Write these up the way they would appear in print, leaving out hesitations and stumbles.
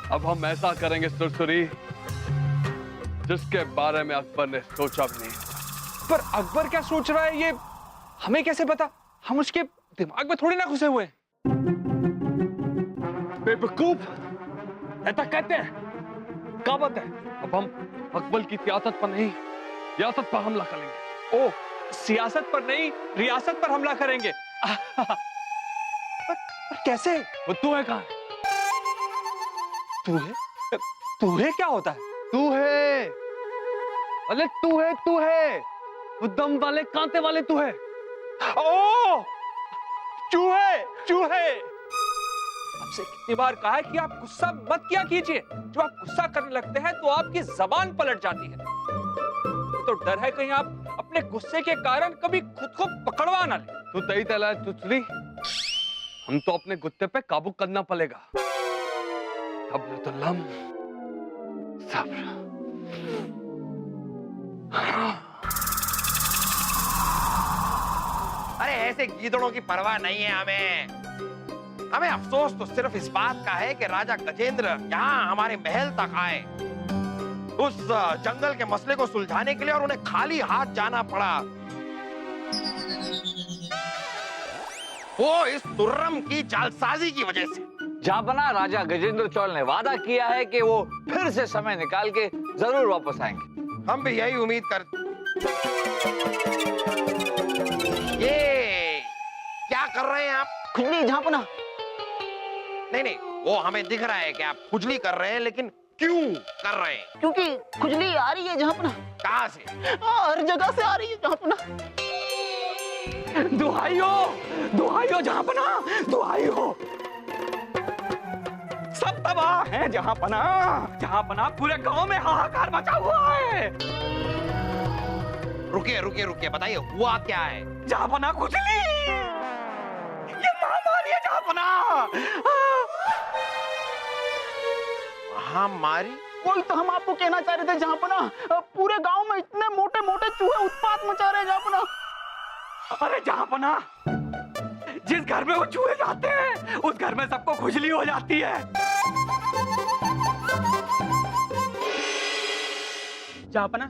अब हम ऐसा करेंगे सुरसुरी, जिसके बारे में अकबर ने सोचा भी नहीं। पर अकबर क्या सोच रहा है ये हमें कैसे पता? हम उसके दिमाग में थोड़ी ना घुसे हुए। बेवकूफ, ऐसा कहते हैं, कहावत है। अब हम अकबर की सियासत पर नहीं, रियासत पर हमला करेंगे। ओ, सियासत पर नहीं, रियासत पर हमला करेंगे। पर कैसे? वो तू है कहां? तू है? तू है क्या होता है? तू है, अरे तू है वो दम वाले कांटे वाले तू है। ओ, चूहे चूहे। आपसे कितनी बार कहा है कि आप गुस्सा मत किया कीजिए। जब आप गुस्सा करने लगते हैं तो आपकी जबान पलट जाती है। तो डर है कहीं आप अपने गुस्से के कारण कभी खुद को पकड़वा ना ले। तू तई तला तुचली, हम तो अपने गुस्से पे काबू करना पड़ेगा। सब्र तो लम, सब्र। अरे ऐसे गीदड़ों की परवाह नहीं है हमें अफसोस तो सिर्फ इस बात का है कि राजा गजेंद्र यहाँ हमारे महल तक आए, उस जंगल के मसले को सुलझाने के लिए, और उन्हें खाली हाथ जाना पड़ा। वो इस तुर्रम की जालसाजी की वजह से। जहांपना राजा गजेंद्र चोल ने वादा किया है कि वो फिर से समय निकाल के जरूर वापस आएंगे। हम भी यही उम्मीद कर। ये क्या कर रहे हैं आप? खुजली जहांपना। नहीं, वो हमें दिख रहा है कि आप खुजली कर रहे हैं, लेकिन क्यों कर रहे हैं? क्योंकि खुजली आ रही है जहांपना। कहां से? हर जगह से आ रही है जहांपना। दुहाइयो जहांपना, दुहाइयो। सब तबाह है जहांपना। जहांपना पूरे गांव में हाहाकार मचा हुआ है। रुकिए, बताइए हुआ क्या है? जहांपना खुजली, ये महामारी है जहांपना। महामारी? वही तो हम आपको कहना चाह रहे थे जहांपना। पूरे गांव में इतने मोटे मोटे चूहे उत्पात मचा रहे हैं जहांपना। अरे जहांपना, जिस घर में वो चूहे जाते हैं उस घर में सबको खुजली हो जाती है। जहांपना,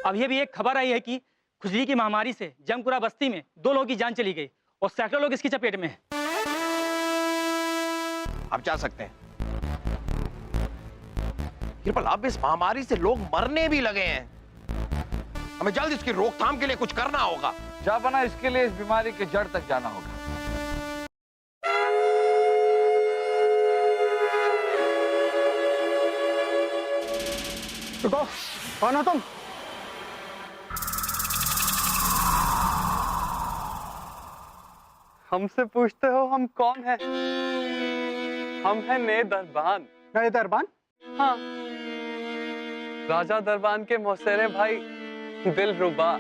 अभी भी एक खबर आई है कि खुजली की महामारी से जंगपुरा बस्ती में 2 लोगों की जान चली गई और सैकड़ों लोग इसकी चपेट में हैं। आप जा सकते हैं। कृपल, अब इस महामारी से लोग मरने भी लगे हैं। हमें जल्द इसकी रोकथाम के लिए कुछ करना होगा। जहांपना, इसके लिए इस बीमारी के जड़ तक जाना होगा। रुको, कौन हो तुम? हमसे पूछते हो हम कौन हैं? हम हैं नए दरबान। नए दरबान? हाँ, राजा दरबान के मौसेरे भाई दिलरुबा।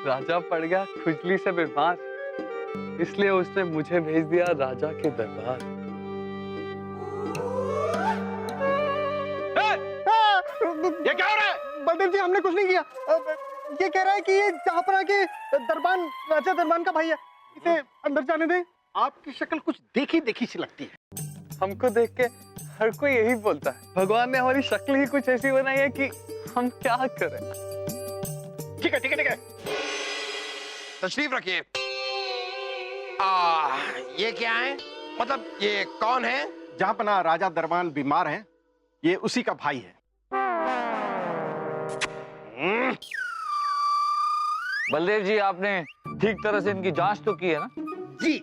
राजा पड़ गया खुजली से बीमार, इसलिए उसने मुझे भेज दिया राजा के दरबार। ये क्या हो रहा है? बलदेव जी, हमने कुछ नहीं किया। ये कह रहा है कि ये जहांपना के दरबान, राजा दरबान का भाई है, इसे अंदर जाने दें। आपकी शक्ल कुछ देखी देखी सी लगती है। हमको देख के हर कोई यही बोलता है। भगवान ने हमारी शक्ल ही कुछ ऐसी बनाई है कि हम क्या करें। ठीक है, तशरीफ रखिए। ये क्या है? मतलब ये कौन है? जहांपना राजा दरबान बीमार हैं, ये उसी का भाई है। बलदेव जी, आपने ठीक तरह से इनकी जांच तो की है ना? जी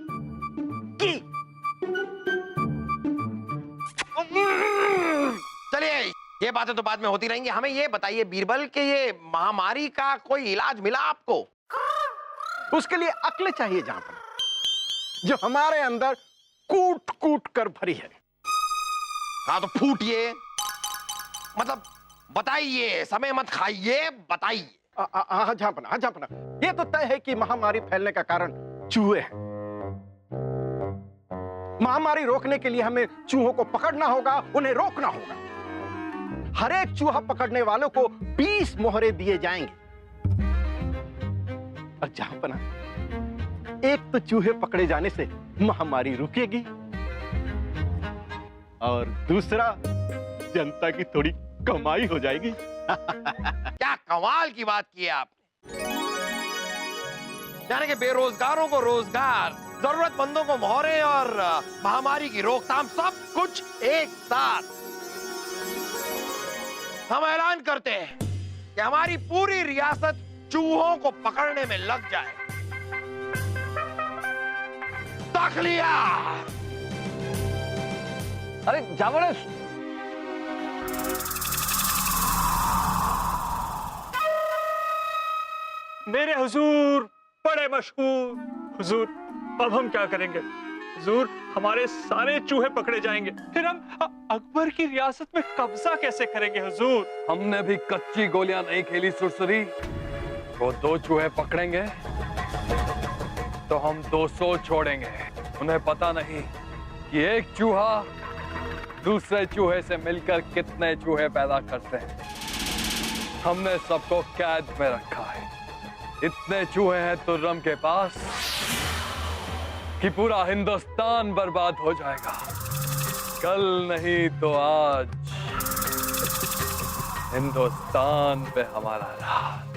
की। चलिए, ये बातें तो बाद में होती रहेंगी। हमें ये बताइए बीरबल कि ये महामारी का कोई इलाज मिला आपको? उसके लिए अक्ल चाहिए जहांपना, जो हमारे अंदर कूट कूट कर भरी है। हाँ तो फूटिए, मतलब बताइए, समय मत खाइए, बताइए। हाँ जहांपना, ये तो तय है कि महामारी फैलने का कारण चूहे हैं। महामारी रोकने के लिए हमें चूहों को पकड़ना होगा, उन्हें रोकना होगा। हर एक चूहा पकड़ने वालों को 20 मोहरे दिए जाएंगे। और जहांपना, एक तो चूहे पकड़े जाने से महामारी रुकेगी और दूसरा जनता की थोड़ी कमाई हो जाएगी। क्या कमाल की बात की है आपने। यानी कि बेरोजगारों को रोजगार, जरूरतमंदों को मोहरे और महामारी की रोकथाम, सब कुछ एक साथ। हम ऐलान करते हैं कि हमारी पूरी रियासत चूहों को पकड़ने में लग जाए। दाखिलिया। अरे जावड़े, मेरे हुजूर बड़े मशहूर हुजूर, अब हम क्या करेंगे हुजूर? हमारे सारे चूहे पकड़े जाएंगे, फिर हम अकबर की रियासत में कब्जा कैसे करेंगे हुजूर? हमने भी कच्ची गोलियां नहीं खेली सुरसुरी। वो 2 चूहे पकड़ेंगे तो हम 200 छोड़ेंगे। उन्हें पता नहीं कि एक चूहा दूसरे चूहे से मिलकर कितने चूहे पैदा करते हैं। हमने सबको कैद में रखा है। इतने चूहे हैं तुर्रम के पास कि पूरा हिंदुस्तान बर्बाद हो जाएगा। कल नहीं तो आज हिंदुस्तान पे हमारा राज।